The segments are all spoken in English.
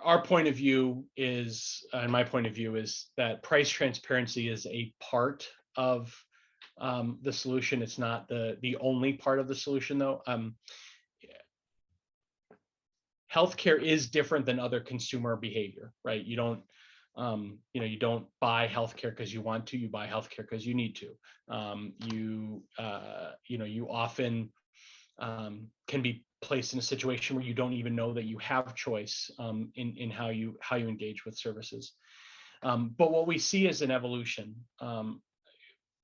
our point of view is, and my point of view is that price transparency is a part of the solution. It's not the only part of the solution, though. Healthcare is different than other consumer behavior, right? You don't buy healthcare because you want to. You buy healthcare because you need to. You often can be placed in a situation where you don't even know that you have choice in how you engage with services. But what we see is an evolution.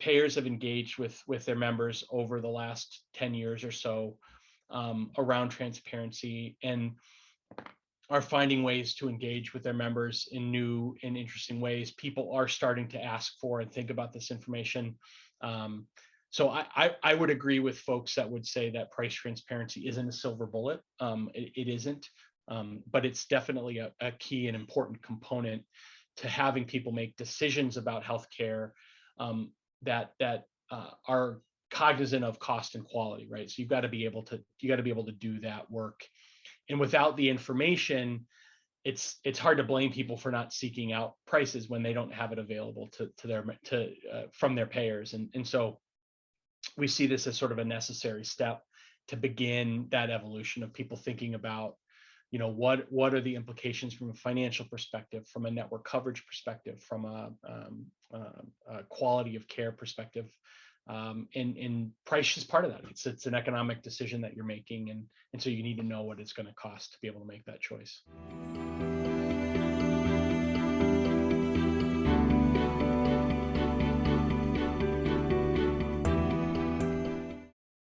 Payers have engaged with their members over the last 10 years or so around transparency, and are finding ways to engage with their members in new and interesting ways. People are starting to ask for and think about this information. So I would agree with folks that would say that price transparency isn't a silver bullet. It isn't, but it's definitely a key and important component to having people make decisions about healthcare that are cognizant of cost and quality, right? So you got to be able to do that work. And without the information, it's hard to blame people for not seeking out prices when they don't have it available from their payers. And so we see this as sort of a necessary step to begin that evolution of people thinking about, what are the implications from a financial perspective, from a network coverage perspective, from a quality of care perspective. And price is part of that. It's an economic decision that you're making, and so you need to know what it's going to cost to be able to make that choice.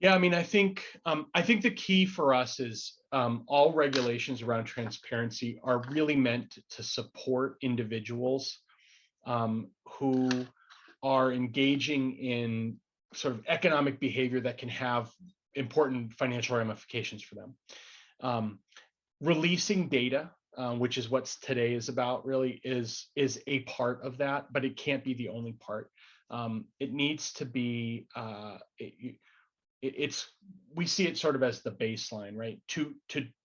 Yeah, I mean, I think the key for us is all regulations around transparency are really meant to support individuals who are engaging in sort of economic behavior that can have important financial ramifications for them. Releasing data, which is what today is about, really is a part of that, but it can't be the only part. It needs to be. We see it sort of as the baseline, right? To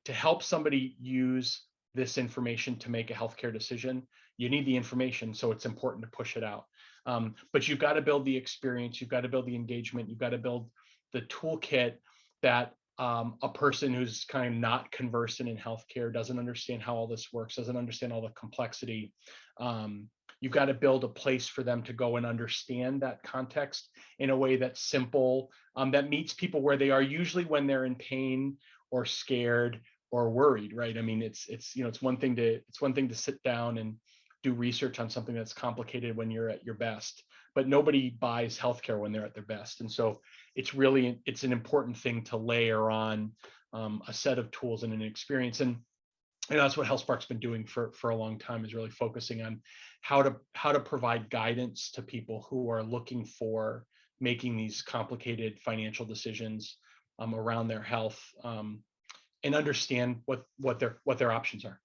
help somebody use this information to make a healthcare decision, you need the information, so it's important to push it out. But you've got to build the experience, you've got to build the engagement, you've got to build the toolkit that a person who's kind of not conversant in healthcare, doesn't understand how all this works, doesn't understand all the complexity. You've got to build a place for them to go and understand that context in a way that's simple, that meets people where they are, usually when they're in pain or scared or worried, right? I mean, it's one thing to sit down and do research on something that's complicated when you're at your best, but nobody buys healthcare when they're at their best. And so it's an important thing to layer on a set of tools and an experience. And that's what HealthSpark's been doing for a long time, is really focusing on how to provide guidance to people who are looking for making these complicated financial decisions around their health, and understand what their options are.